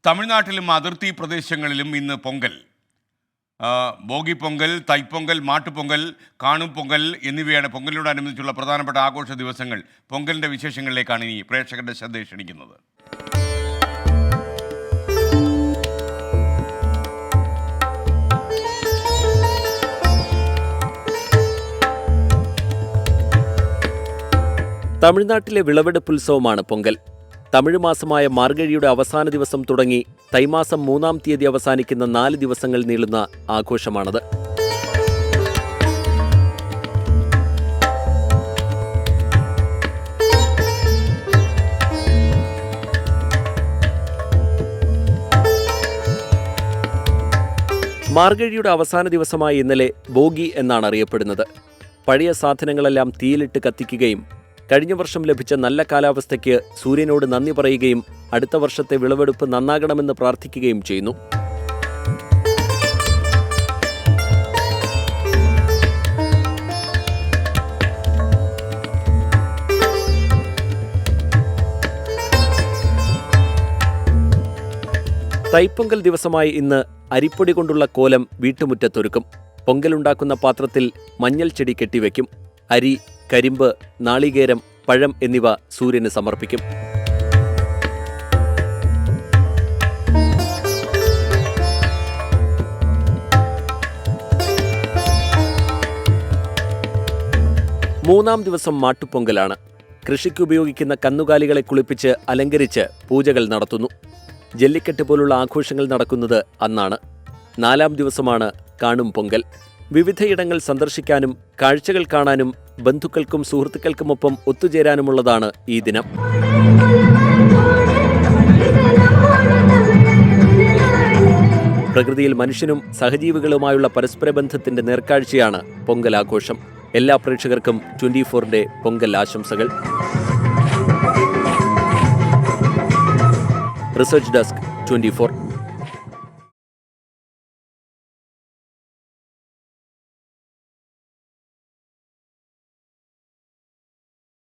തമിഴ്നാട്ടിലും അതിർത്തി പ്രദേശങ്ങളിലും ഇന്ന് പൊങ്കൽ. ഭോഗി പൊങ്കൽ, തൈപ്പൊങ്കൽ, മാട്ടുപൊങ്കൽ, കാണും പൊങ്കൽ എന്നിവയാണ് പൊങ്കലിനോടനുബന്ധിച്ചുള്ള പ്രധാനപ്പെട്ട ആഘോഷ ദിവസങ്ങൾ. പൊങ്കലിൻ്റെ വിശേഷങ്ങളിലേക്കാണ് ഇനി പ്രേക്ഷകരുടെ ശ്രദ്ധ ക്ഷണിക്കുന്നത്. തമിഴ്നാട്ടിലെ വിളവെടുപ്പുത്സവമാണ് പൊങ്കൽ. തമിഴ് മാസമായ മാർഗഴിയുടെ അവസാന ദിവസം തുടങ്ങി തൈമാസം 3-ാം തീയതി അവസാനിക്കുന്ന 4 ദിവസങ്ങൾ നീളുന്ന ആഘോഷമാണത്. മാർഗഴിയുടെ അവസാന ദിവസമായ ഇന്നലെ ഭോഗി എന്നാണ് അറിയപ്പെടുന്നത്. പഴയ സാധനങ്ങളെല്ലാം തീയിലിട്ട് കത്തിക്കുകയും കഴിഞ്ഞ വർഷം ലഭിച്ച നല്ല കാലാവസ്ഥയ്ക്ക് സൂര്യനോട് നന്ദി പറയുകയും അടുത്ത വർഷത്തെ വിളവെടുപ്പ് നന്നാകണമെന്ന് പ്രാർത്ഥിക്കുകയും ചെയ്യുന്നു. തൈപ്പൊങ്കൽ ദിവസമായി ഇന്ന് അരിപ്പൊടി കൊണ്ടുള്ള കോലം വീട്ടുമുറ്റത്തൊരുക്കും. പൊങ്കലുണ്ടാക്കുന്ന പാത്രത്തിൽ മഞ്ഞൾ ചെടി കെട്ടിവെക്കും. അരി, കരിമ്പ്, നാളികേരം, പഴം എന്നിവ സൂര്യന് സമർപ്പിക്കും. മൂന്നാം ദിവസം മാട്ടുപൊങ്കലാണ്. കൃഷിക്ക് ഉപയോഗിക്കുന്ന കന്നുകാലികളെ കുളിപ്പിച്ച് അലങ്കരിച്ച് പൂജകൾ നടത്തുന്നു. ജല്ലിക്കെട്ട് പോലുള്ള ആഘോഷങ്ങൾ നടക്കുന്നത് അന്നാണ്. 4-ാം ദിവസമാണ് കാണും പൊങ്കൽ. വിവിധയിടങ്ങൾ സന്ദർശിക്കാനും കാഴ്ചകൾ കാണാനും ബന്ധുക്കൾക്കും സുഹൃത്തുക്കൾക്കുമൊപ്പം ഒത്തുചേരാനുമുള്ളതാണ് ഈ ദിനം. പ്രകൃതിയിൽ മനുഷ്യനും സഹജീവികളുമായുള്ള പരസ്പര ബന്ധത്തിന്റെ നേർക്കാഴ്ചയാണ് പൊങ്കൽ ആഘോഷം. എല്ലാ പ്രേക്ഷകർക്കും 24-ന്റെ പൊങ്കൽ ആശംസകൾ. Research desk 24.